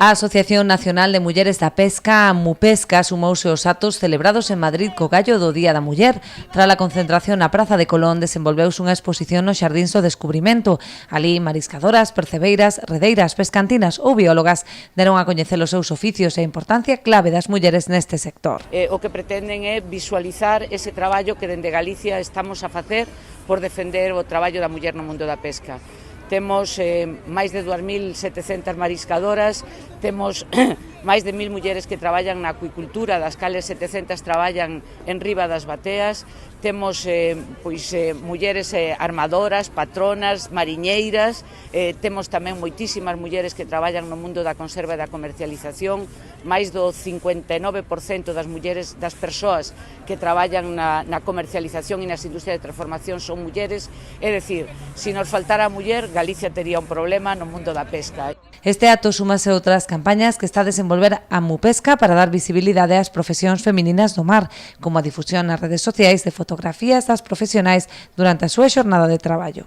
A Asociación Nacional de Mulleres da Pesca, Mupesca, sumouse aos actos celebrados en Madrid co gallo do Día da Muller. Tras a concentración na Praza de Colón desenvolveuse unha exposición nos Xardíns do Descubrimento. Alí, mariscadoras, percebeiras, redeiras, pescantinas ou biólogas deron a coñecer os seus oficios e a importancia clave das mulleres neste sector. O que pretenden é visualizar ese traballo que dende Galicia estamos a facer por defender o traballo da muller no mundo da pesca. Temos máis de 2.700 mariscadoras, temos máis de 1.000 mulleres que traballan na acuicultura, das cales 700 traballan en riba das bateas, temos mulleres armadoras, patronas, mariñeiras, temos tamén moitísimas mulleres que traballan no mundo da conserva e da comercialización, máis do 59% das mulleres, das persoas que traballan na comercialización e nas industrias de transformación son mulleres, é dicir, se nos faltara a muller, Galicia tería un problema no mundo da pesca. Este acto súmase a outras campañas que está a desenvolver a Mupesca para dar visibilidade ás profesións femininas do mar, como a difusión nas redes sociais de fotografías das profesionais durante a súa xornada de traballo.